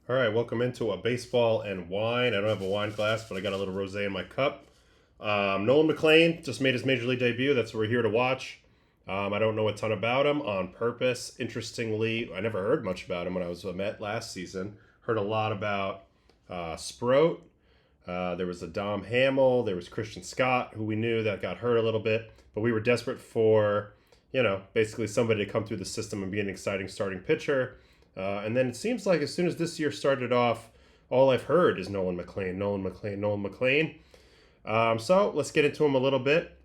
All right, welcome into a baseball and wine. I don't have a wine glass, but I got a little rosé in my cup. Nolan McLean just made his major league debut. That's what we're here to watch. I don't know a ton about him on purpose. Interestingly, I never heard much about him when I was a Met last season. Heard a lot about Sproat. There was a Dom Hamill. There was Christian Scott, who we knew that got hurt a little bit. But we were desperate for, basically somebody to come through the system and be an exciting starting pitcher. And then it seems like as soon as this year started off, all I've heard is Nolan McLean, Nolan McLean, Nolan McLean. So let's get into him a little bit.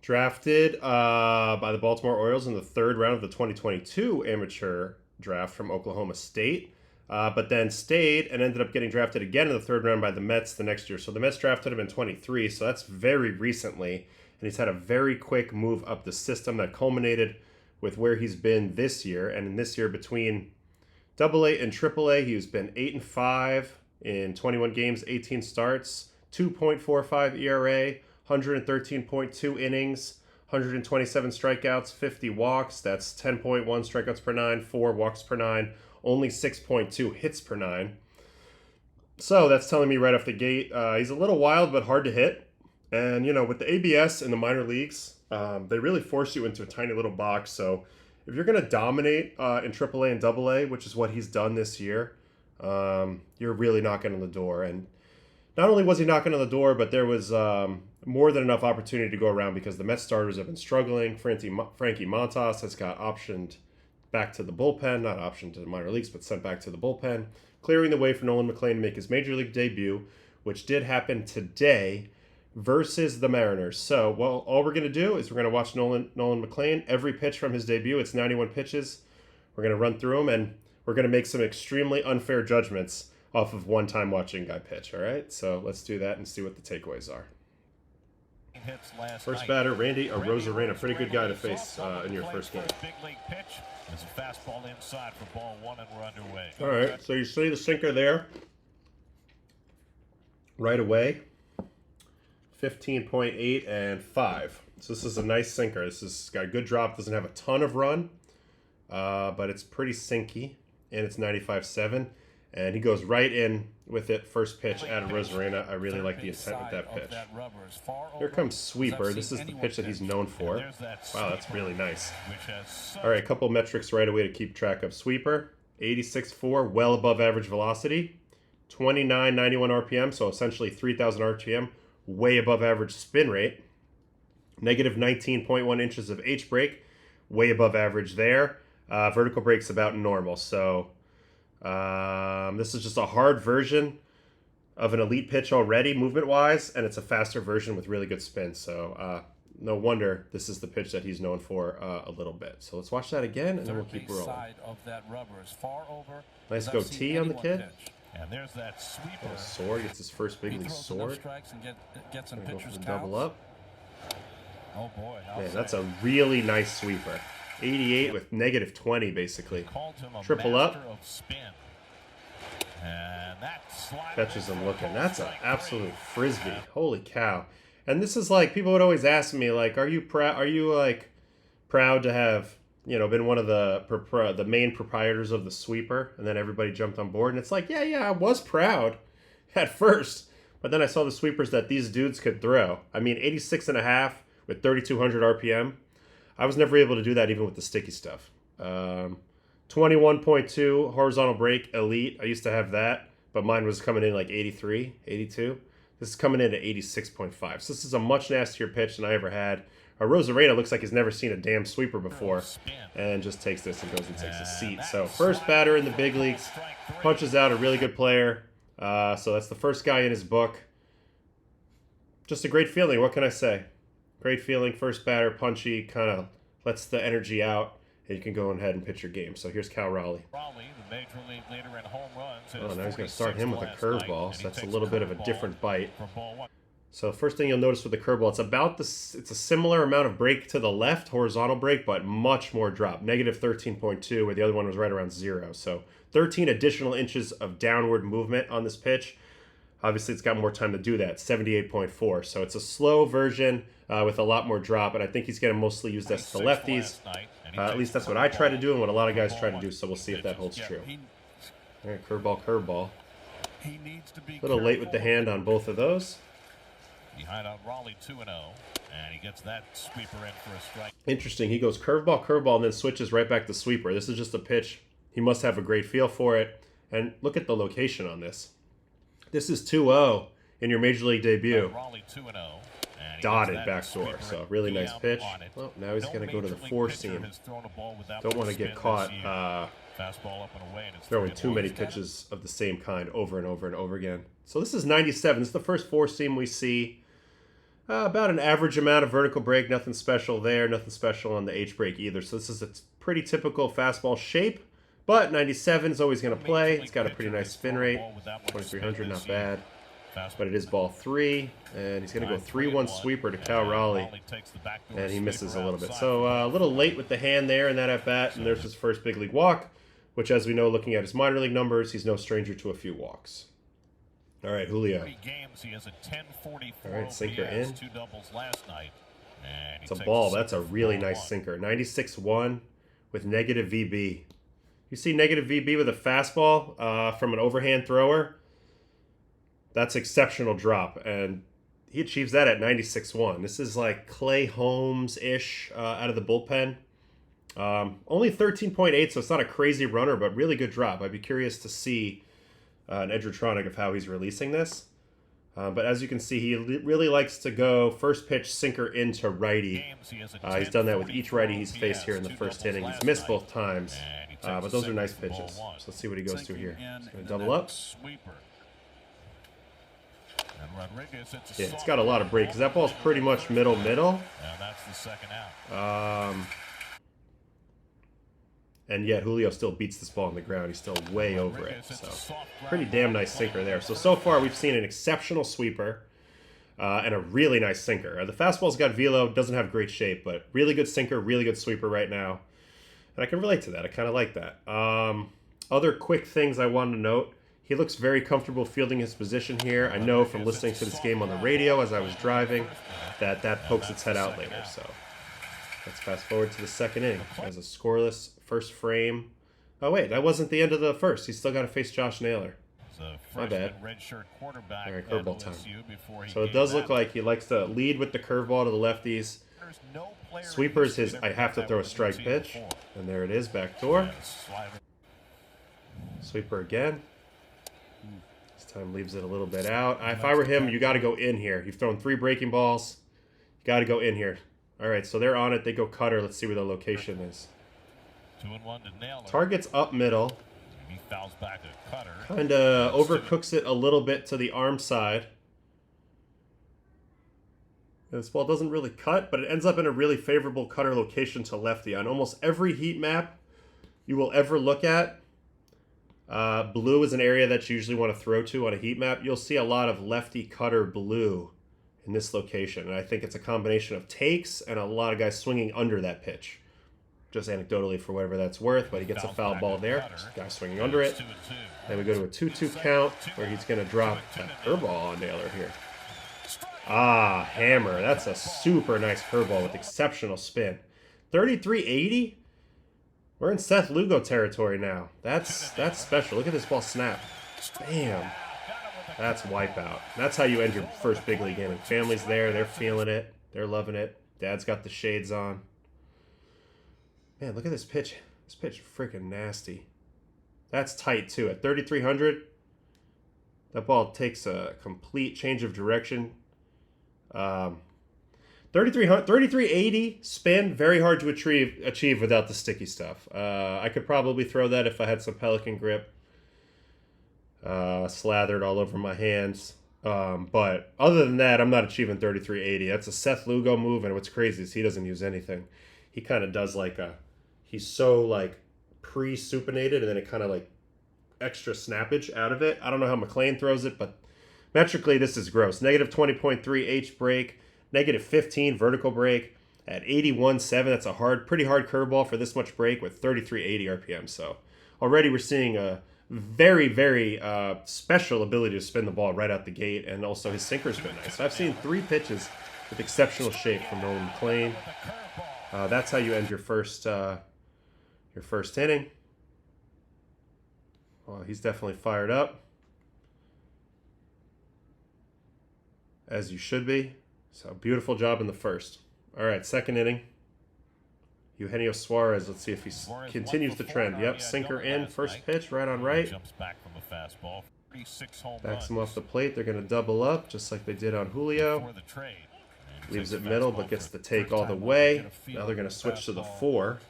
Drafted by the Baltimore Orioles in the third round of the 2022 amateur draft from Oklahoma State. But then stayed and ended up getting drafted again in the third round by the Mets the next year. So the Mets drafted him in 23, so that's very recently. And he's had a very quick move up the system that culminated with where he's been this year. And in this year, between AA and AAA, he's been 8-5 in 21 games, 18 starts, 2.45 ERA, 113.2 innings, 127 strikeouts, 50 walks. That's 10.1 strikeouts per nine, 4 walks per nine, only 6.2 hits per nine. So that's telling me right off the gate, he's a little wild but hard to hit. And, with the ABS in the minor leagues, they really force you into a tiny little box. So if you're going to dominate in AAA and AA, which is what he's done this year, you're really knocking on the door. And not only was he knocking on the door, but there was more than enough opportunity to go around because the Mets starters have been struggling. Frankie Montas has got optioned back to the bullpen, not optioned to the minor leagues, but sent back to the bullpen, clearing the way for Nolan McLean to make his major league debut, which did happen today versus the Mariners. So, all we're going to do is we're going to watch Nolan McLean, every pitch from his debut. It's 91 pitches. We're going to run through them, and we're going to make some extremely unfair judgments off of one time watching guy pitch, all right? So let's do that and see what the takeaways are. First batter, Randy Arozarena. Pretty good guy to face in your first game. Big league pitch. There's a fastball inside for ball one, and we're underway. All right, so you see the sinker there right away. 15.8 and 5. So this is a nice sinker. This has got a good drop. Doesn't have a ton of run, but it's pretty sinky, and it's 95.7. And he goes right in with it. First pitch at Arozarena. I really like the intent with that pitch. Here comes Sweeper. This is the pitch that he's known for. Wow, that's really nice. All right, a couple metrics right away to keep track of. Sweeper, 86.4, well above average velocity. 2991 RPM, so essentially 3,000 RPM. Way above average spin rate. Negative 19.1 inches of H break. Way above average there. Vertical break's about normal. So this is just a hard version of an elite pitch already, movement-wise, and it's a faster version with really good spin. So no wonder this is the pitch that he's known for a little bit. So let's watch that again, and then we'll keep rolling. Nice goatee on the kid. And there's that sweeper. Sword gets his first big league sword. Get some Go for the double up. Oh boy! Man, that's a really nice sweeper. 88 with negative 20 basically. Triple up. Catches him looking. That's an absolute frisbee. Holy cow! And this is like people would always ask me like, are you proud? Are you like proud to have been one of the main proprietors of the sweeper? And then everybody jumped on board, and it's like, yeah, I was proud at first, but then I saw the sweepers that these dudes could throw. I mean, 86.5 with 3,200 RPM. I was never able to do that even with the sticky stuff. 21.2 horizontal break elite. I used to have that, but mine was coming in like 83, 82. This is coming in at 86.5. So this is a much nastier pitch than I ever had. Arozarena looks like he's never seen a damn sweeper before, and just takes this and goes and takes a seat. So first batter in the big leagues, punches out a really good player. So that's the first guy in his book. Just a great feeling. What can I say? Great feeling. First batter, punchy, kind of lets the energy out, and you can go ahead and pitch your game. So here's Cal Raleigh. Oh, now he's going to start him with a curveball. So that's a little bit of a different bite. So first thing you'll notice with the curveball, it's a similar amount of break to the left, horizontal break, but much more drop. Negative 13.2, where the other one was right around 0. So 13 additional inches of downward movement on this pitch. Obviously, it's got more time to do that, 78.4. So it's a slow version with a lot more drop, and I think he's going to mostly use this to lefties. At least that's what I try to do and what a lot of guys try to do, so we'll see if that holds true. All right, curveball, curveball. A little late with the hand on both of those. Behind on Raleigh 2-0, and he gets that sweeper in for a strike. Interesting. He goes curveball, curveball, and then switches right back to sweeper. This is just a pitch. He must have a great feel for it. And look at the location on this. This is 2-0 in your Major League debut. Raleigh 2-0, and Dotted backdoor, so really nice pitch. Well, now he's going to go to the four seam. Don't want to get caught throwing too many pitches of the same kind over and over and over again. So this is 97. This is the first four seam we see. About an average amount of vertical break. Nothing special there. Nothing special on the H break either. So this is a pretty typical fastball shape. But 97 is always going to play. It's got a pretty nice spin rate. 2,300, not bad. But it is ball 3. And he's going to go 3-1 sweeper to Cal Raleigh. And he misses a little bit. So a little late with the hand there in that at-bat. And there's his first big league walk. Which, as we know, looking at his minor league numbers, he's no stranger to a few walks. All right, Julio. All right, sinker in. It's a ball. That's a really nice sinker. 96-1 with negative VB. You see negative VB with a fastball from an overhand thrower. That's exceptional drop. And he achieves that at 96-1. This is like Clay Holmes-ish out of the bullpen. Only 13.8, so it's not a crazy runner, but really good drop. I'd be curious to see an Edgertronic of how he's releasing this. But as you can see, he really likes to go first pitch sinker into righty. He's done that with each righty he's faced here in the first inning. He's missed both times, but those are nice pitches. So let's see what he goes to here. He's going to double up. Yeah, it's got a lot of break because that ball's pretty much middle. And yet Julio still beats this ball on the ground. He's still way over it. So pretty damn nice sinker there. So far we've seen an exceptional sweeper and a really nice sinker. The fastball's got velo, doesn't have great shape, but really good sinker, really good sweeper right now. And I can relate to that. I kind of like that. Other quick things I wanted to note. He looks very comfortable fielding his position here. I know from listening to this game on the radio as I was driving that pokes its head out later. So let's fast forward to the second inning. As a scoreless first frame. Oh, wait, that wasn't the end of the first. He's still got to face Josh Naylor. My bad. All right, curveball time. So it does look like he likes to lead with the curveball to the lefties. Sweeper's his I have to throw a strike pitch. And there it is, backdoor. Sweeper again. This time leaves it a little bit out. If I were him, you got to go in here. You've thrown 3 breaking balls. You got to go in here. All right, so they're on it. They go cutter. Let's see where the location is. 2-1 to Naylor. Target's up middle. He fouls back a cutter. Kind of overcooks it a little bit to the arm side. This ball doesn't really cut, but it ends up in a really favorable cutter location to lefty. On almost every heat map you will ever look at, blue is an area that you usually want to throw to on a heat map. You'll see a lot of lefty cutter blue in this location. And I think it's a combination of takes and a lot of guys swinging under that pitch. Just anecdotally for whatever that's worth, but he gets a foul ball there. Guy swinging under it. Then we go to a 2-2 count where he's going to drop that curveball on Naylor here. Hammer. That's a super nice curveball with exceptional spin. 33-80? We're in Seth Lugo territory now. That's special. Look at this ball snap. Bam. That's wipeout. That's how you end your first big league inning. Family's there. They're feeling it. They're loving it. Dad's got the shades on. Man, look at this pitch. This pitch is freaking nasty. That's tight, too. At 3,300, that ball takes a complete change of direction. 3,380 spin, very hard to achieve without the sticky stuff. I could probably throw that if I had some Pelican grip. Slathered all over my hands. But other than that, I'm not achieving 3,380. That's a Seth Lugo move, and what's crazy is he doesn't use anything. He kind of does like he's so like pre-supinated, and then it kind of like extra snappage out of it. I don't know how McLean throws it, but metrically this is gross. Negative 20.3 H break, negative 15 vertical break at 81.7. That's a pretty hard curveball for this much break with 3,380 RPM. So already we're seeing a very, very special ability to spin the ball right out the gate, and also his sinker's been nice. I've seen 3 pitches with exceptional shape from Nolan McLean. That's how you end your first inning. Well, he's definitely fired up, as you should be. So beautiful job in the first. All right, second inning. Eugenio Suarez, let's see if he continues the trend. Yep, sinker in, first pitch, right on right. Backs him off the plate. They're going to double up, just like they did on Julio. Leaves it middle, but gets the take all the way. Now they're going to switch to the 4.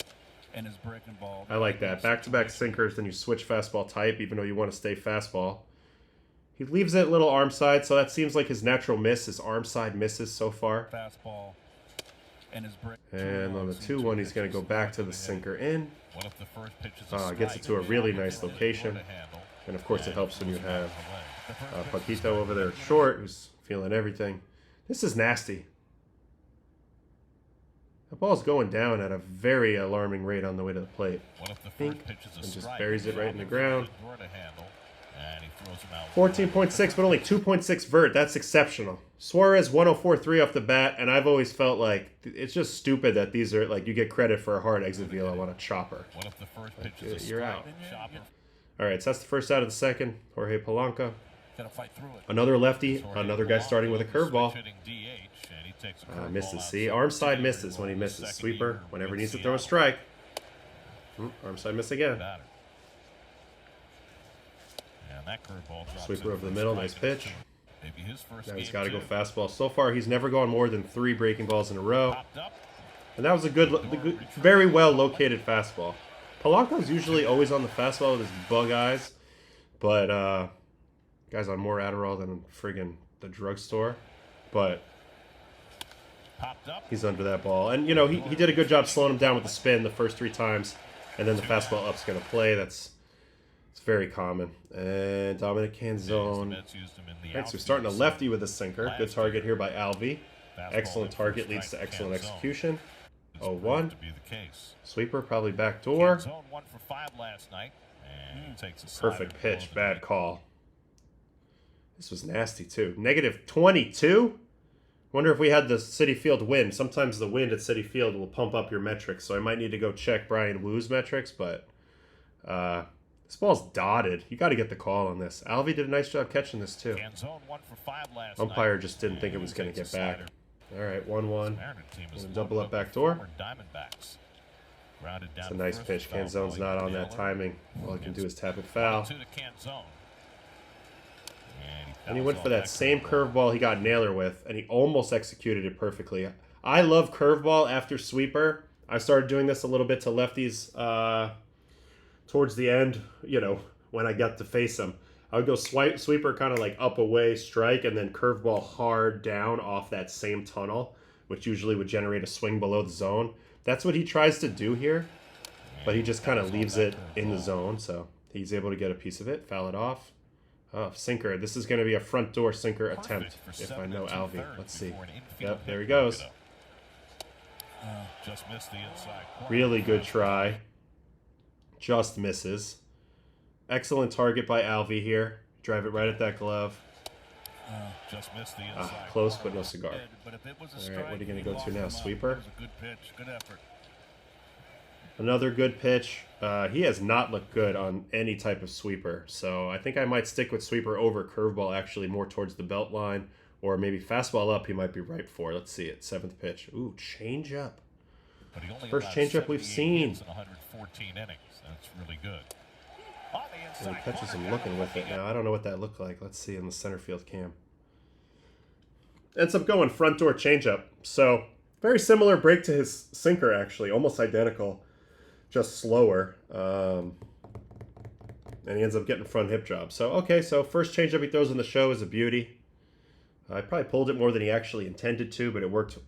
I like that. Back-to-back sinkers, then you switch fastball type, even though you want to stay fastball. He leaves it little arm side, so that seems like his natural miss. His arm side misses so far. And on the 2-1, he's going to go back to the sinker in. Gets it to a really nice location. And, of course, it helps when you have Paquito over there short, who's feeling everything. This is nasty. The ball's going down at a very alarming rate on the way to the plate. And just buries it right in the ground. 14.6, but only 2.6 vert. That's exceptional. Suarez 104.3 off the bat, and I've always felt like it's just stupid that these are like you get credit for a hard exit velo on a chopper. Like, you're out. All right, so that's the first out of the second. Jorge Polanco. Another lefty, another guy starting with a curveball. Misses. See, arm side misses when he misses. Sweeper whenever he needs to throw a strike. Arm side miss again. Sweeper over the middle, nice pitch. Now he's got to go fastball. So far, he's never gone more than 3 breaking balls in a row. And that was a good very well located fastball. Polanco's usually always on the fastball with his bug eyes. But, guy's on more Adderall than friggin' the drugstore. But he's under that ball. And, you know, he did a good job slowing him down with the spin the first 3 times. And then the fastball up's going to play. It's very common. And Dominic Canzone. Right, so we're starting a lefty with a sinker. Good target here by Alvy. Excellent target leads to excellent execution. 0-1. Sweeper, probably backdoor. Perfect pitch. Bad call. This was nasty, too. -22? Wonder if we had the Citi Field wind. Sometimes the wind at Citi Field will pump up your metrics, so I might need to go check Brian Wu's metrics, but this ball's dotted. You got to get the call on this. Alvy did a nice job catching this, too. Umpire just didn't think it was going to get back. All right, 1-1. Double up backdoor. It's a nice pitch. Canzone's not on that timing. All he can do is tap it foul. And he went for that same curveball he got Naylor with, and he almost executed it perfectly. I love curveball after sweeper. I started doing this a little bit to lefties towards the end, you know, when I got to face them. I would go sweeper kind of like up away strike, and then curveball hard down off that same tunnel, which usually would generate a swing below the zone. That's what he tries to do here, but he just kind of leaves it in the zone, so he's able to get a piece of it, foul it off. Oh, sinker. This is going to be a front door sinker attempt, if I know Alvy. Let's see. Yep, there he goes. Really good try. Just misses. Excellent target by Alvy here. Drive it right at that glove. Close, but no cigar. All right, what are you going to go to now? Sweeper? Another good pitch. He has not looked good on any type of sweeper, so I think I might stick with sweeper over curveball, actually more towards the belt line, or maybe fastball up he might be ripe for. Let's see it. 7th pitch. Ooh, change up. First change up we've seen. 114 innings. That's really good. And he catches him looking with it now. I don't know what that looked like. Let's see in the center field cam. Ends up going front door changeup. So very similar break to his sinker, actually. Almost identical. Just slower. And he ends up getting front hip job. So, okay, so first changeup he throws in the show is a beauty. I probably pulled it more than he actually intended to, but it worked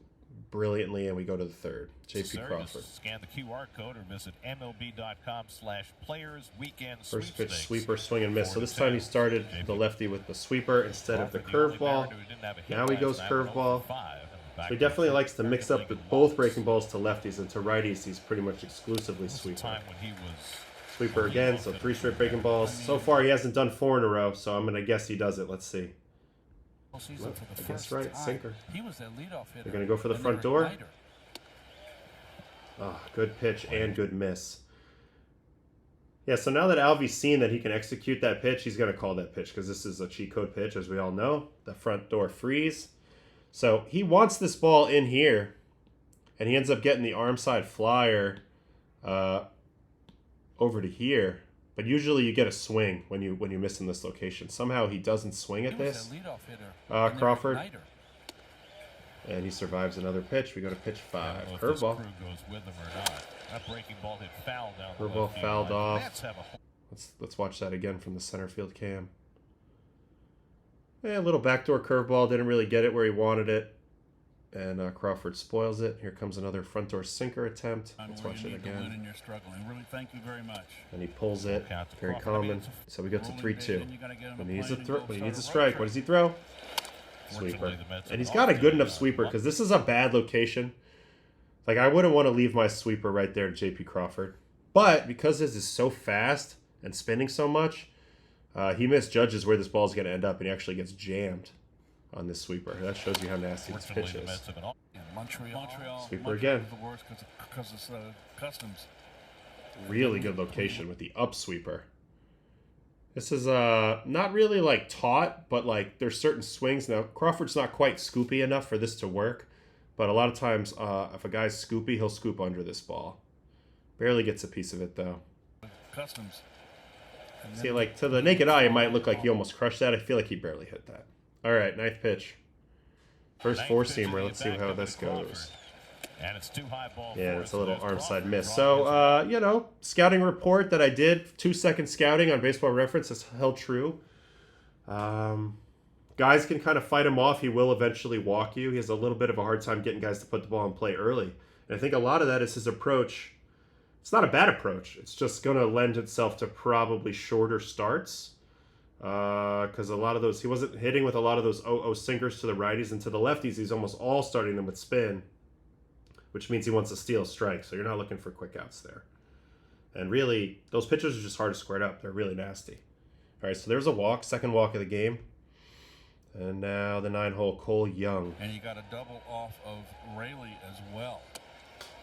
brilliantly, and we go to the third. J.P. Crawford. Scan the QR code or visit MLB.com/players weekend First pitch sweeper, swing and miss. So this time he started the lefty with the sweeper instead of the curveball. Now he goes curveball. So he definitely likes to mix up both breaking balls to lefties, and to righties he's pretty much exclusively sweeper. Sweeper again, so 3 straight breaking balls. So far, he hasn't done 4 in a row, so I'm going to guess he does it. Let's see. Nope, I guess right, sinker. They're going to go for the front door. Oh, good pitch and good miss. Yeah, so now that Alvy's seen that he can execute that pitch, he's going to call that pitch because this is a cheat code pitch, as we all know. The front door freeze. So he wants this ball in here, and he ends up getting the arm side flyer over to here. But usually you get a swing when you miss in this location. Somehow he doesn't swing at this. Crawford. And he survives another pitch. We go to pitch 5. Curveball. Curveball fouled off. Let's watch that again from the center field cam. A little backdoor curveball. Didn't really get it where he wanted it. And Crawford spoils it. Here comes another front door sinker attempt. Let's watch it again. Really, thank you very much. And he pulls it. Very common. So we go to 3-2. When he needs a strike, what does he throw? Sweeper. And he's got a good enough sweeper because this is a bad location. Like, I wouldn't want to leave my sweeper right there to J.P. Crawford. But because this is so fast and spinning so much, he misjudges where this ball is going to end up, and he actually gets jammed on this sweeper. That shows you how nasty this pitch is. Sweeper again. Really good location with the up sweeper. This is not really like taut, but like there's certain swings. Now, Crawford's not quite scoopy enough for this to work, but a lot of times if a guy's scoopy, he'll scoop under this ball. Barely gets a piece of it though. See, like to the naked eye, it might look like he almost crushed that. I feel like he barely hit that. All right, 9th pitch. First 4-seamer. Let's see how this goes. And it's too high ball. Yeah, it's a little arm side miss. So, you know, scouting report that I did, 2-second scouting on Baseball Reference has held true. Guys can kind of fight him off. He will eventually walk you. He has a little bit of a hard time getting guys to put the ball in play early. And I think a lot of that is his approach. It's not a bad approach. It's just going to lend itself to probably shorter starts. Because a lot of those, he wasn't hitting with a lot of those 0-0 sinkers to the righties, and to the lefties, he's almost all starting them with spin, which means he wants to steal strikes. So you're not looking for quick outs there. And really, those pitchers are just hard to square up. They're really nasty. All right, so there's a walk, second walk of the game. And now the 9-hole Cole Young. And you got a double off of Rayleigh as well.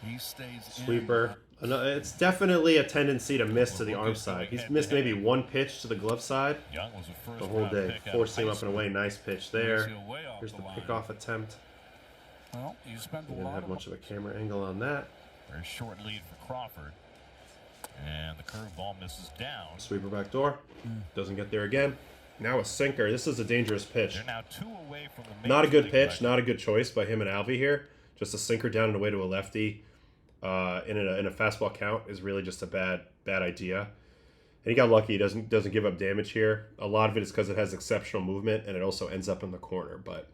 He stays Sweeper. It's definitely a tendency to miss to the arm side. He's missed maybe one pitch to the glove side the whole day. 4-seam up and away. Nice pitch there. Here's the pickoff attempt. Well, you spent didn't have much of a camera angle on that. Very short lead for Crawford. And the curveball misses down. Sweeper back door. Doesn't get there again. Now a sinker. This is a dangerous pitch. They're now 2 away from the not a good pitch. Not a good choice by him and Alvy here. Just a sinker down and away to a lefty. In a fastball count is really just a bad idea. And he got lucky. He doesn't give up damage here. A lot of it is because it has exceptional movement, and it also ends up in the corner. But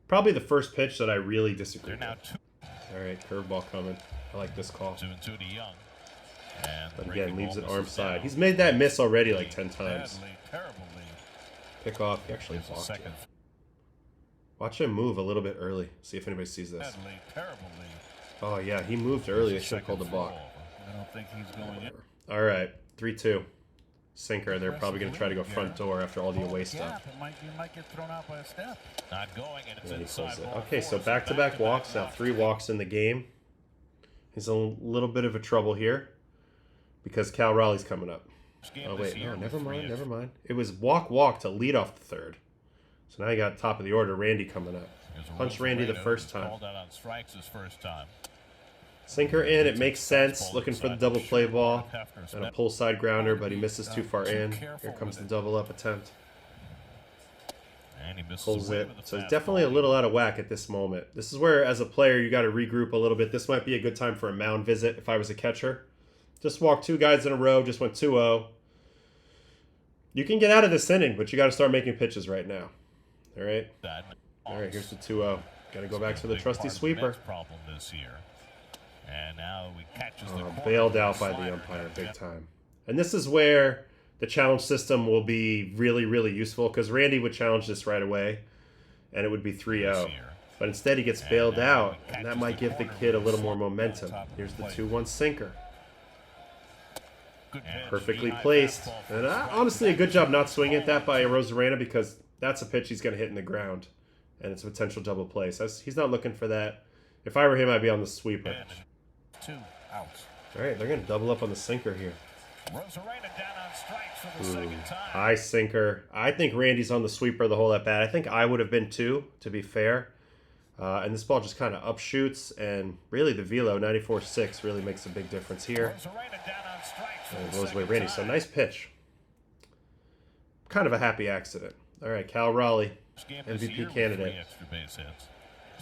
probably the first pitch that I really disagree with. All right, curveball coming. I like this call. 2-2 to Young. And but again, leaves it arm side. He's made that miss already like 10 times. Pick off. He actually blocked it. Watch him move a little bit early. See if anybody sees this. Oh, yeah, he moved early. They should have called the balk. I don't think he's going in. All right, 3-2. Sinker. They're probably going to try to go front door after all the away stuff. You might get thrown out by a step. Not going, and it's inside. Okay, so back-to-back walks. Now 3 walks in the game. He's a little bit of a trouble here because Cal Raleigh's coming up. Oh, wait. No, never mind. It was walk to lead off the third. So now you got top of the order, Randy coming up. Punch Randy the first time. Called out on strikes his first time. Sinker in, it makes sense. Looking for the double play ball. And a pull side grounder, but he misses too far in. Here comes the double up attempt. And he misses pulls it. So he's definitely a little out of whack at this moment. This is where, as a player, you got to regroup a little bit. This might be a good time for a mound visit if I was a catcher. Just walked 2 guys in a row, just went 2-0. You can get out of this inning, but you got to start making pitches right now. All right? All right, here's the 2-0. Got to go back to the trusty sweeper. Problem this year. And now he catches the bailed out by the umpire big time. And this is where the challenge system will be really, really useful because Randy would challenge this right away, and it would be 3-0. But instead he gets bailed out, and that might give the kid a little more momentum. Here's the 2-1 sinker. Good pitch. Perfectly High placed. fastball for And a strike. honestly, a good job not swinging at that by Rosarena, because that's a pitch he's going to hit in the ground. And it's a potential double play. So he's not looking for that. If I were him, I'd be on the sweeper. And 2 outs. All right, they're going to double up on the sinker here. Rosarena down on strikes for the Ooh, second time. high sinker. I think Randy's on the sweeper the whole at bat. I think I would have been too, to be fair. And this ball just kind of upshoots, and really the velo 94.6 really makes a big difference here. Rosarena down on strikes for And the it goes away second Randy. So time. nice pitch. Kind of a happy accident. All right, Cal Raleigh, This game this MVP year with candidate. 3 extra base hits,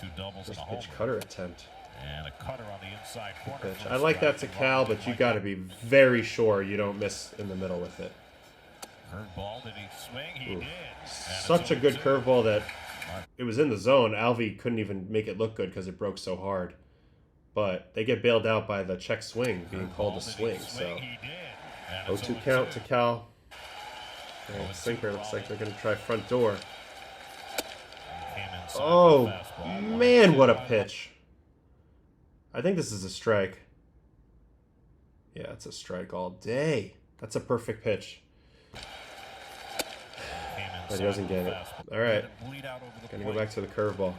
2 doubles First and a pitch homer. cutter attempt. And a cutter on the inside corner. Pitch. for a I like that to strike. Cal, but you got to be very sure you don't miss in the middle with it. Curveball, did he swing? He Ooh. did. And Such a it's good 0-2. curveball that it was in the zone. Alvey couldn't even make it look good because it broke so hard. But they get bailed out by the check swing being called a Curveball, did he swing. So He did. And it's 0-2 count to 0-2. Cal. And sinker looks like they're going to try front door. Came inside Oh, with a fastball. man, what a pitch. I think this is a strike. Yeah, it's a strike all day. That's a perfect pitch. Came But inside he doesn't with get a it. fastball. All right. Let it bleed out over the Going to go plate. back to the curveball.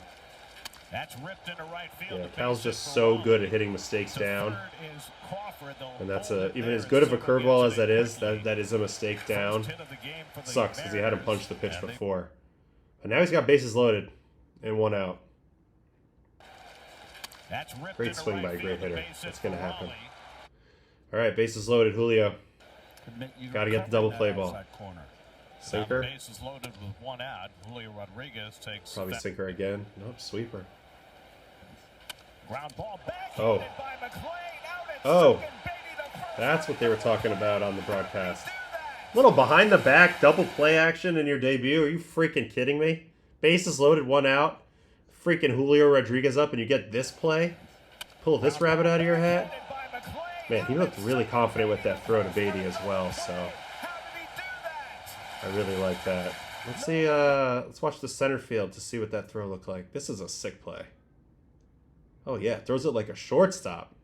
That's ripped into right field. Yeah, The Cal's base just hit for so all. good at hitting mistakes To down. third is Crawford. They'll And that's hold a it even there. as good of a Silver gets curveball it as that in is, quickly. that is a mistake down. First hit of the game for the Sucks because he had him Mariners. punch the pitch And they- before. But now he's got bases loaded and 1 out. That's ripped Great into swing right by a great field. The hitter. base hit That's gonna for happen. Raleigh. All right, bases loaded, Julio. Got to get the double That play ball. outside corner. Sinker. Now the base is loaded with 1 out. Julio Rodriguez takes Probably that sinker again. Nope, sweeper. ground ball back. Oh. By McLean. Out at Oh. second, Beatty, the first That's what they were talking about on the out. broadcast. Do that. Little behind the back double play action in your debut. Are you freaking kidding me? Bases loaded, 1 out. Freaking Julio Rodriguez up, and you get this play? Pull this rabbit out of your hat? Headed by McLean. Man, he looked really confident with that throw to Beatty as well, so How did he do that? I really like that. Let's see, let's watch the center field to see what that throw looked like. This is a sick play. Oh yeah, throws it like a shortstop.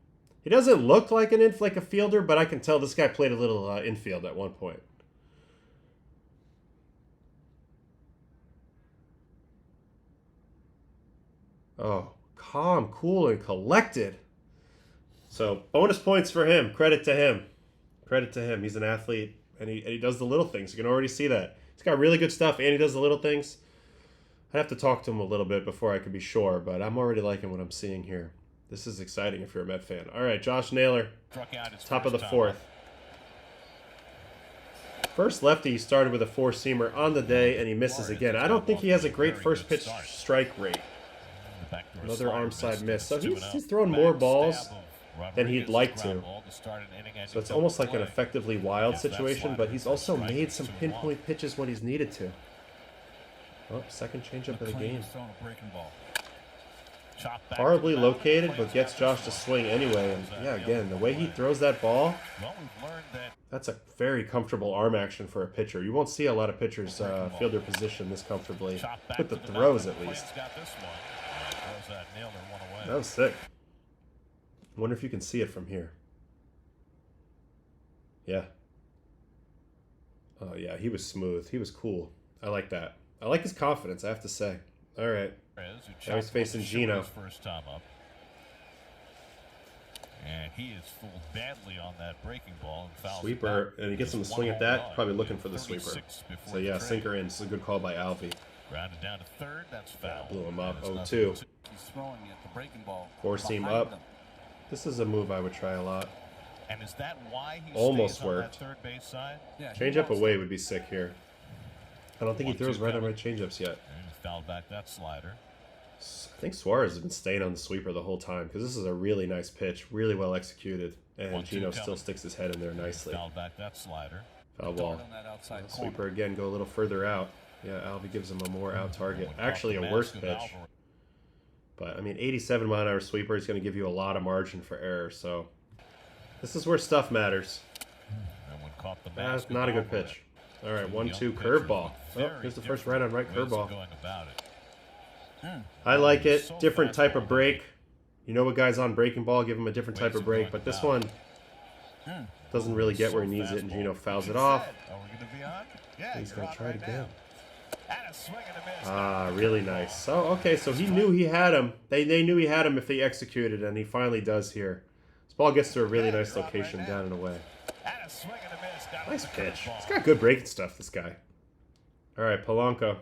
He doesn't look like like a fielder, but I can tell this guy played a little infield at one point. Oh, calm, cool, and collected. So bonus points for him. Credit to him. Credit to him. He's an athlete, and he does the little things. You can already see that. He's got really good stuff, and he does the little things. I'd have to talk to him a little bit before I could be sure, but I'm already liking what I'm seeing here. This is exciting if you're a Met fan. All right, Josh Naylor, Struck out his top of the first time fourth. First lefty, he started with a four-seamer on the day, and he misses again. I don't think he has a great first pitch strike rate. Another arm side miss. So he's thrown more balls than he'd like to. So it's almost like an effectively wild situation, but he's also made some pinpoint pitches when he's needed to. Oh, second changeup of the game. Throwing a breaking ball. Horribly located, but gets Josh to swing anyway. And yeah, again, the way he throws that ball, that's a very comfortable arm action for a pitcher. You won't see a lot of pitchers fielder position this comfortably, with the throws at least. That was sick. I wonder if you can see it from here. Yeah. Oh yeah, he was smooth. He was cool. I like that. I like his confidence, I have to say. All right. Now he's facing Gino. First time up. And he is fooled badly on that breaking ball. And fouls Sweeper, it back. and he gets him to Just swing one at that. home run. Probably looking for the sweeper. 36 before So yeah, the trade. sinker in. This is a good call by Alvey. Grounded down to third. That's foul. Blew him up. And it's 0-2. nothing. He's throwing at the breaking ball. Four seam behind up. them. This is a move I would try a lot. And is that why he Almost stays worked. on that third base side? Yeah, he Change up wants away would be sick here. I don't think he 1-2 throws right on coming. right changeups yet. And he fouled back that slider. I think Suarez has been staying on the sweeper the whole time because this is a really nice pitch, really well executed, and 1-2 Gino still coming. sticks his head in there nicely. Fouled back that slider. Foul Dart ball. on that outside corner. Sweeper again, go a little further out. Yeah, Alvey gives him a more out target. Would Actually, caught a the worse mask of pitch. Alvarez. But I mean, 87 mile an hour sweeper is going to give you a lot of margin for error. So this is where stuff matters. And when caught the That's mask not a of good Alvarez. pitch. All right, Young 1-2 pitchers curveball. with Oh, very here's the first different right on right ways of curveball. going about it. I like it. So Different type of fastball. break. You know what guys on breaking ball, give them a different type Ways of of break. going But this about one, Doesn't really get where he needs it, and Gino fouls it off. Are we going to be on? Yeah, He's you're going on to try it right again. now. And a swing and a miss. Ah, really nice. So, okay, so he knew he had him. They knew he had him if he executed, and he finally does here. This ball gets to a really nice location down and away. And a swing and a miss. Got Nice the pitch. curveball. He's got good breaking stuff, this guy. All right, Polanco.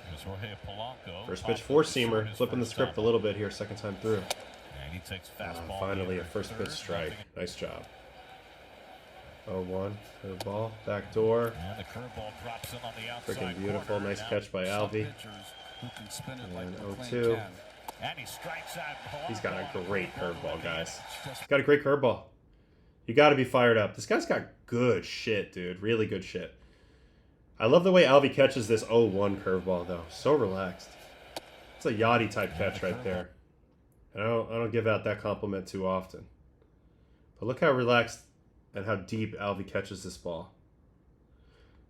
Here's Jorge Polanco. First pitch four-seamer. Flipping the script a little bit here, second time through. And he takes fastball. Finally, a first pitch strike. Nice job. 0-1. Curveball. Back door. And the curveball drops in on the outside. Freaking beautiful. corner. Nice Now catch by Some Alvy. pitchers who can spin it And like McLean 0-2. can. And he strikes out. He's got a great curveball, guys. Just He's got a great curveball. You got to be fired up. This guy's got good shit, dude. Really good shit. I love the way Alvy catches this 0-1 curveball, though. So relaxed. It's a Yachty type catch right there. And I don't give out that compliment too often. But look how relaxed and how deep Alvy catches this ball.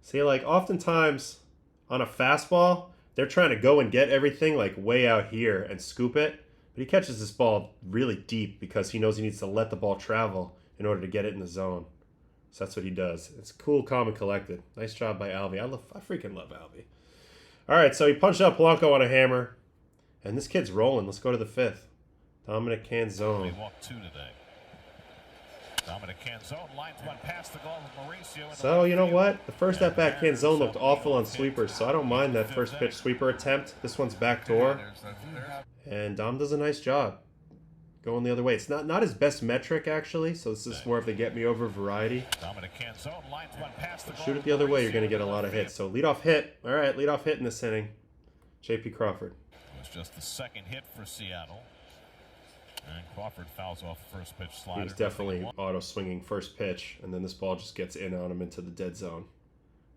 See, like, oftentimes on a fastball, they're trying to go and get everything, like, way out here and scoop it. But he catches this ball really deep because he knows he needs to let the ball travel in order to get it in the zone. So that's what he does. It's cool, calm, and collected. Nice job by Alvy. I freaking love Alvy. All right, so he punched out Polanco on a hammer. And this kid's rolling. Let's go to the fifth. Dominic He Canzone. walked two today. Dominic Canzone lines one past the goal with Mauricio. in the So, you know left what? field. The first at-bat, Canzone looked awful on sweepers, so I don't mind that first pitch sweeper attempt. This one's backdoor. And Dom does a nice job going the other way. It's not his best metric, actually, so this is more of the get-me-over variety. Dominic Canzone lines one past the goal. Shoot it the other way, you're going to get a lot of hits. So leadoff hit. All right, leadoff hit in this inning. J.P. Crawford. It was just the second hit for Seattle. And Crawford fouls off first pitch slider. He was definitely auto-swinging first pitch, and then this ball just gets in on him into the dead zone.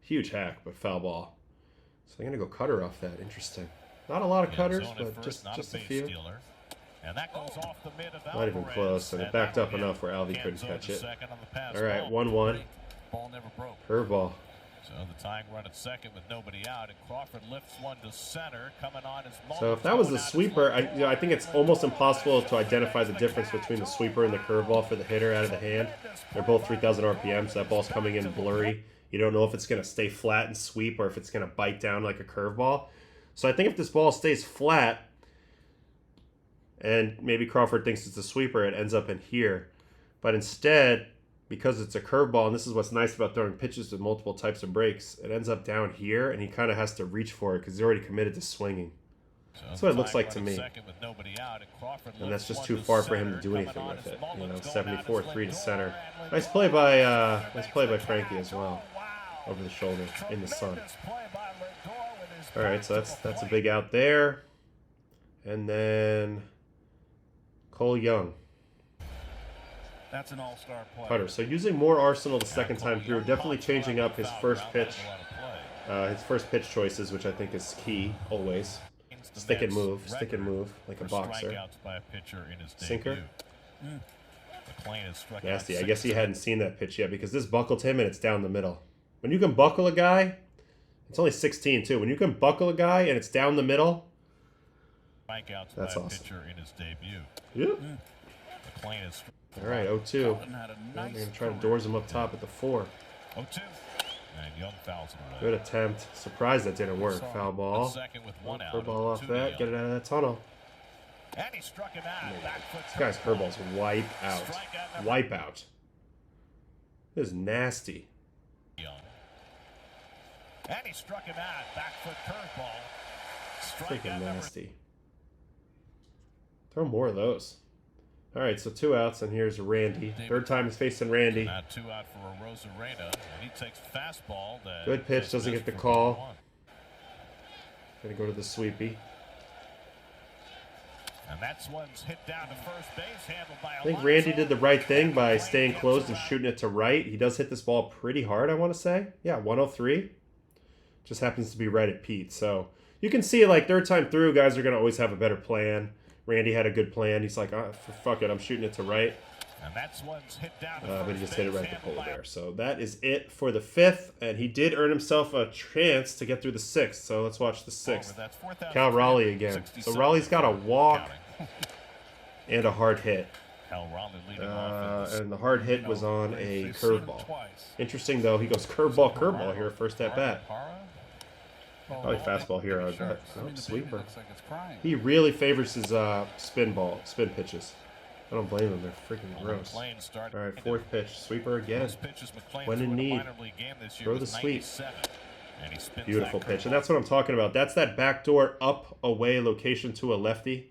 Huge hack, but foul ball. So I'm going to go cutter off that. Interesting. Not a lot of cutters, but just a few. Stealer. And that goes off the mid of Not even Alvarez. close, and it backed up enough where Alvy couldn't catch it. All right, 1-1. ball never broke. Curveball. So the tying run at second with nobody out, and Crawford lifts one to center, coming on his So if that was a sweeper, I think it's almost impossible to identify the difference between the sweeper and the curveball for the hitter out of the hand. They're both 3,000 RPM, so that ball's coming in blurry. You don't know if it's going to stay flat and sweep or if it's going to bite down like a curveball. So I think if this ball stays flat, and maybe Crawford thinks it's a sweeper, it ends up in here. But instead, because it's a curveball, and this is what's nice about throwing pitches with multiple types of breaks, it ends up down here, and he kind of has to reach for it because he's already committed to swinging. That's what it looks like to me. And that's just too far for him to do anything with it. You know, 74-3 to center. Nice play by Frankie as well, over the shoulder in the sun. All right, so that's a big out there, and then Cole Young. That's an all-star play. Cutter. So using more arsenal the second time through, definitely changing up his first pitch choices, which I think is key always. Stick and move like a boxer. Sinker. Nasty. I guess he hadn't seen that pitch yet because this buckled him and it's down the middle. When you can buckle a guy, it's only 16 too. When you can buckle a guy and it's down the middle, that's awesome. Yep. All right, 0-2. They're going to try to doors him up top at the 4. 0-2. And Young fouls him. Good attempt. Surprised that didn't work. Foul ball. Second with one out. Curveball off that. Get it out of that tunnel. And he struck him out. This guy's curveballs wipe out. Wipe out. This is nasty. Young. And he struck him out. Back foot curveball. Freaking nasty. Throw more of those. All right, so 2 outs, and here's Randy. Third time he's facing Randy. Now 2 out for Rosarena. He takes fastball. Good pitch, doesn't get the call. Gonna go to the sweepy. And that's one's hit down to first base, handled by I think Randy did the right thing by staying closed and shooting it to right. He does hit this ball pretty hard, I want to say. Yeah, 103. Just happens to be right at Pete. So you can see, like, third time through, guys are going to always have a better plan. Randy had a good plan. He's like, oh, fuck it, I'm shooting it to right. And that's one's hit down to but he just hit it right at the pole there. So that is it for the 5th. And he did earn himself a chance to get through the 6th. So let's watch the 6th. Cal Raleigh again. So Raleigh's got a walk and a hard hit. Cal Raleigh leading off. And the hard hit was on a curveball. Interesting, though. He goes curveball here, first at bat. Probably fastball here on that. Oh, sweeper. He really favors his spin pitches. I don't blame him. They're freaking gross. All right, fourth pitch. Sweeper again. When in need, throw the sweep. Beautiful pitch. And that's what I'm talking about. That's that backdoor up, away location to a lefty.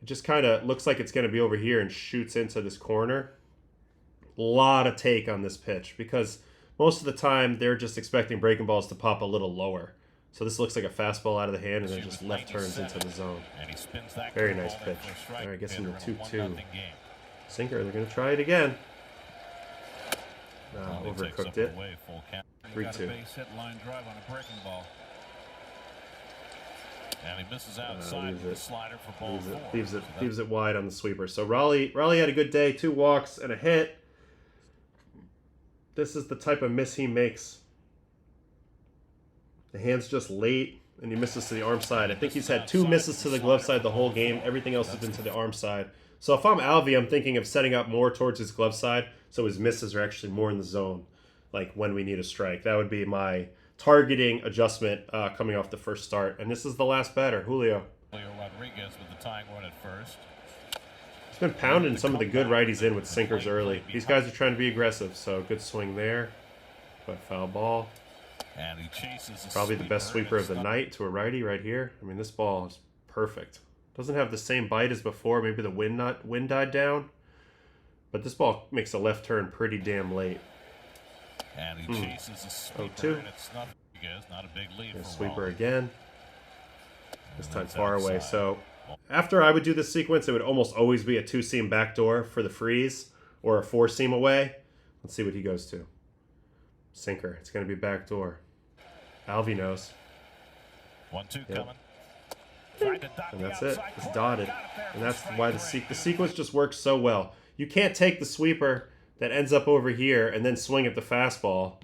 It just kind of looks like it's going to be over here and shoots into this corner. A lot of take on this pitch because most of the time they're just expecting breaking balls to pop a little lower. So this looks like a fastball out of the hand and then just left turns into the zone. Very nice pitch. All right, gets into 2-2. Sinker, they're going to try it again. Overcooked it. 3-2. And he misses outside with the slider for ball four. Leaves it wide on the sweeper. So Raleigh had a good day, 2 walks and a hit. This is the type of miss he makes. The hand's just late, and he misses to the arm side. I think he's had 2 misses to the glove side the whole game. Everything else has been to the arm side. So if I'm Alvey, I'm thinking of setting up more towards his glove side, so his misses are actually more in the zone, like when we need a strike. That would be my targeting adjustment coming off the first start. And this is the last batter, Julio. Julio Rodriguez with the tying run at first. He's been pounding some of the good righties in with sinkers early. These guys are trying to be aggressive, so good swing there. But foul ball. And he chases probably the best sweeper of the night to a righty right here. I mean, this ball is perfect. Doesn't have the same bite as before. Maybe the wind died down. But this ball makes a left turn pretty damn late. And he chases a sweeper. 0-2. And it's not a big lead for sweeper Raleigh. Again. This time far away. So after I would do this sequence, it would almost always be a 2-seam backdoor for the freeze or a 4-seam away. Let's see what he goes to. Sinker. It's going to be backdoor. Alvey knows. 1-2 Yep. coming. And that's it. It's dotted. And that's why the sequence just works so well. You can't take the sweeper that ends up over here and then swing at the fastball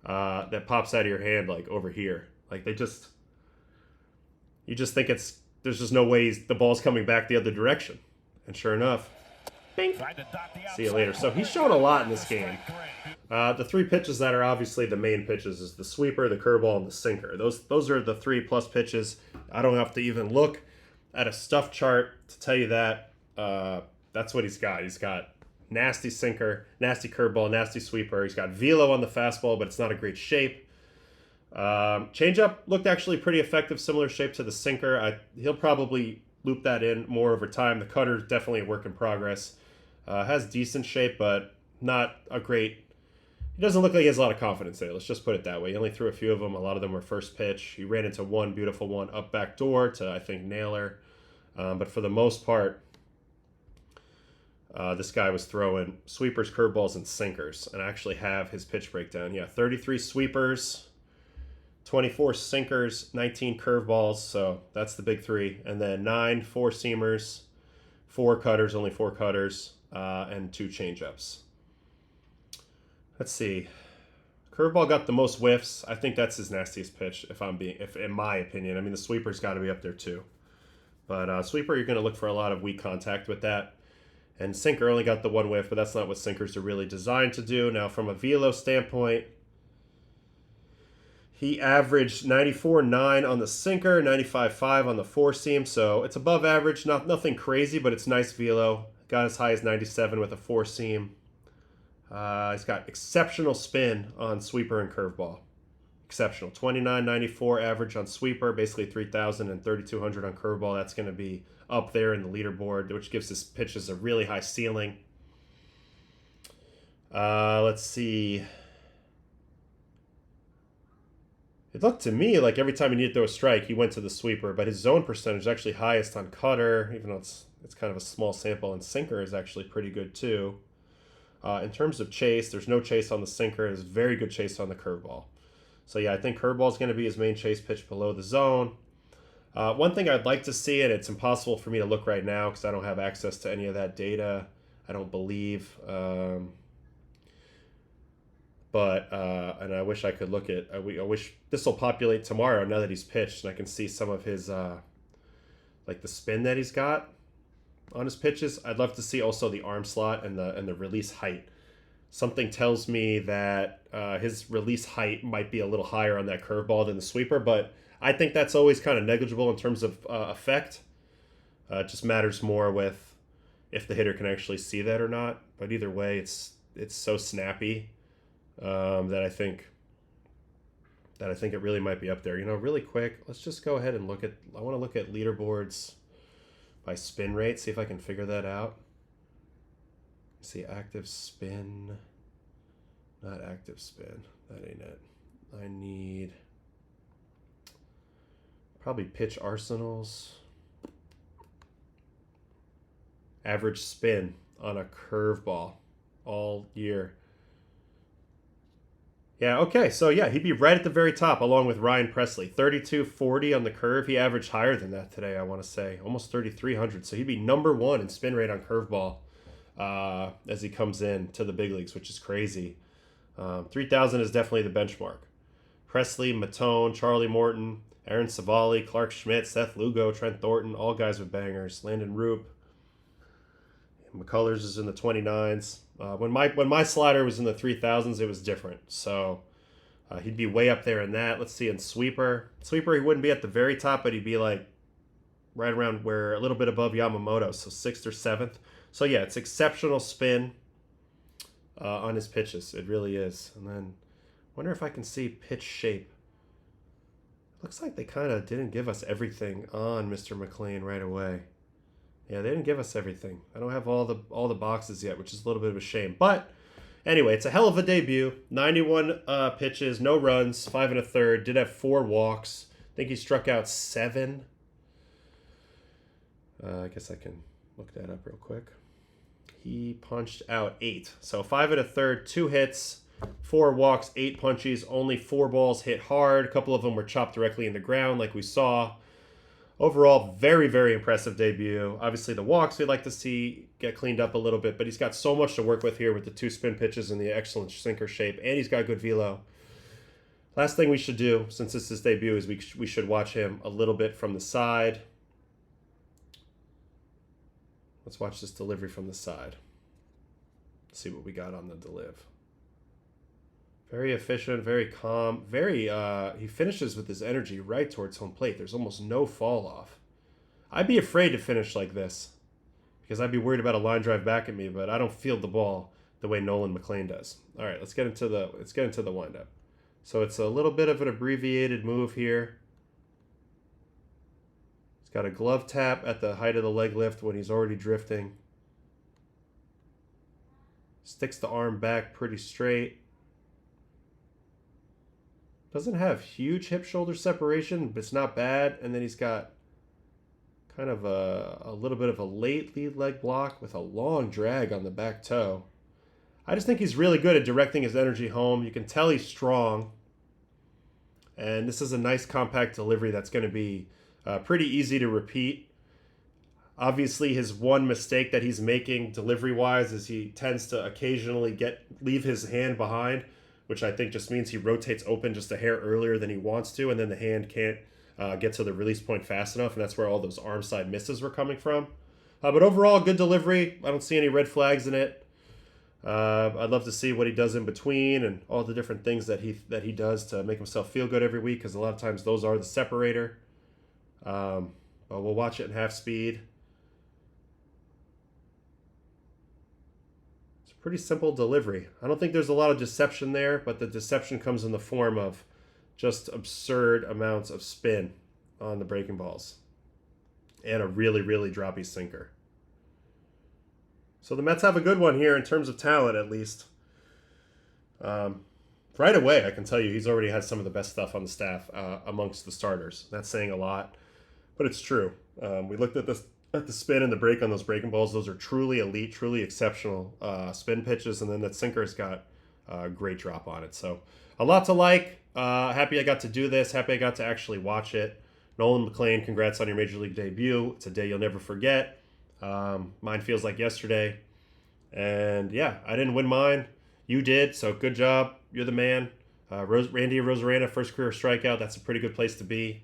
that pops out of your hand like over here. Like you just think there's just no way the ball's coming back the other direction. And sure enough, bing. See you later. So he's shown a lot in this game. The 3 pitches that are obviously the main pitches is the sweeper, the curveball, and the sinker. Those are the 3+ pitches. I don't have to even look at a stuff chart to tell you that. That's what he's got. He's got nasty sinker, nasty curveball, nasty sweeper. He's got velo on the fastball, but it's not a great shape. Changeup looked actually pretty effective, similar shape to the sinker. He'll probably loop that in more over time. The cutter is definitely a work in progress. Has decent shape, but not a great... He doesn't look like he has a lot of confidence there. Let's just put it that way. He only threw a few of them. A lot of them were first pitch. He ran into one beautiful one up back door to, I think, Naylor. But for the most part, this guy was throwing sweepers, curveballs, and sinkers. And I actually have his pitch breakdown. Yeah, 33 sweepers, 24 sinkers, 19 curveballs. So that's the big 3. And then 9 4-seamers, 4 cutters, only 4 cutters, and 2 changeups. Let's see. Curveball got the most whiffs. I think that's his nastiest pitch, if in my opinion. I mean, the sweeper's got to be up there too. But sweeper, you're going to look for a lot of weak contact with that. And sinker only got the 1 whiff, but that's not what sinkers are really designed to do. Now, from a velo standpoint, he averaged 94.9 on the sinker, 95.5 on the 4-seam. So it's above average, nothing crazy, but it's nice velo. Got as high as 97 with a 4-seam. He's got exceptional spin on sweeper and curveball. Exceptional. 29.94 average on sweeper, basically 3,000 and 3,200 on curveball. That's going to be up there in the leaderboard, which gives his pitches a really high ceiling. Let's see. It looked to me like every time he needed to throw a strike, he went to the sweeper, but his zone percentage is actually highest on cutter, even though it's kind of a small sample, and sinker is actually pretty good too. In terms of chase, there's no chase on the sinker. There's very good chase on the curveball. So yeah, I think curveball is going to be his main chase pitch below the zone. One thing I'd like to see, and it's impossible for me to look right now because I don't have access to any of that data, I don't believe. And I wish I could look at, I wish this will populate tomorrow now that he's pitched and I can see some of his, like the spin that he's got on his pitches. I'd love to see also the arm slot and the release height. Something tells me that his release height might be a little higher on that curveball than the sweeper, but I think that's always kind of negligible in terms of effect. It just matters more with if the hitter can actually see that or not. But either way, it's so snappy that I think it really might be up there. You know, really quick, let's just go ahead and I want to look at leaderboards by spin rate, see if I can figure that out. See, active spin, not active spin. That ain't it. I need probably pitch arsenals. Average spin on a curveball all year. Yeah, okay, so yeah, he'd be right at the very top along with Ryan Presley. 3240 on the curve. He averaged higher than that today, I want to say. Almost 3,300. So he'd be number one in spin rate on curveball as he comes in to the big leagues, which is crazy. 3,000 is definitely the benchmark. Presley, Matone, Charlie Morton, Aaron Savali, Clark Schmidt, Seth Lugo, Trent Thornton, all guys with bangers. Landon Roop. McCullers is in the 29s. When my slider was in the 3000s, it was different. So he'd be way up there in that. Let's see, in sweeper. Sweeper, he wouldn't be at the very top, but he'd be like right around where a little bit above Yamamoto, so 6th or 7th. So yeah, it's exceptional spin on his pitches. It really is. And then wonder if I can see pitch shape. Looks like they kind of didn't give us everything on Mr. McLean right away. Yeah, they didn't give us everything. I don't have all the boxes yet, which is a little bit of a shame. But anyway, it's a hell of a debut. 91 pitches, no runs, 5 1/3. Did have 4 walks. I think he struck out 7. I guess I can look that up real quick. He punched out 8. So 5 1/3, 2 hits, 4 walks, 8 punchies. Only 4 balls hit hard. A couple of them were chopped directly in the ground, like we saw. Overall, very, very impressive debut. Obviously, the walks we'd like to see get cleaned up a little bit, but he's got so much to work with here with the 2 spin pitches and the excellent sinker shape, and he's got good velo. Last thing we should do, since this is his debut, is we should watch him a little bit from the side. Let's watch this delivery from the side. See what we got on the deliv. Very efficient, very calm, he finishes with his energy right towards home plate. There's almost no fall off. I'd be afraid to finish like this because I'd be worried about a line drive back at me, but I don't field the ball the way Nolan McLean does. All right, let's get into the windup. So it's a little bit of an abbreviated move here. He's got a glove tap at the height of the leg lift when he's already drifting. Sticks the arm back pretty straight. Doesn't have huge hip-shoulder separation, but it's not bad. And then he's got kind of a little bit of a late lead leg block with a long drag on the back toe. I just think he's really good at directing his energy home. You can tell he's strong. And this is a nice compact delivery that's going to be pretty easy to repeat. Obviously, his one mistake that he's making delivery-wise is he tends to occasionally leave his hand behind, which I think just means he rotates open just a hair earlier than he wants to, and then the hand can't get to the release point fast enough, and that's where all those arm side misses were coming from. But overall, good delivery. I don't see any red flags in it. I'd love to see what he does in between and all the different things that he does to make himself feel good every week, because a lot of times those are the separator. But we'll watch it in half speed. Pretty simple delivery. I don't think there's a lot of deception there, but the deception comes in the form of just absurd amounts of spin on the breaking balls and a really, really droppy sinker. So the Mets have a good one here in terms of talent, at least. Right away, I can tell you he's already had some of the best stuff on the staff amongst the starters. That's saying a lot, but it's true. We looked at the spin and the break on those breaking balls. Those are truly elite, truly exceptional spin pitches, and then that sinker's got a great drop on it. So a lot to like. Happy I got to do this. Happy I got to actually watch it. Nolan McLean, congrats on your Major League debut. It's a day you'll never forget. Mine feels like yesterday. And yeah, I didn't win mine. You did, so good job. You're the man. Randy Rosarena, first career strikeout. That's a pretty good place to be.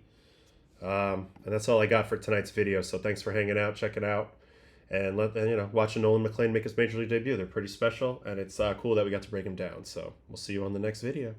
And that's all I got for tonight's video. So thanks for hanging out. Check it out. and watching Nolan McLean make his major league debut. They're pretty special, and it's cool that we got to break him down. So we'll see you on the next video.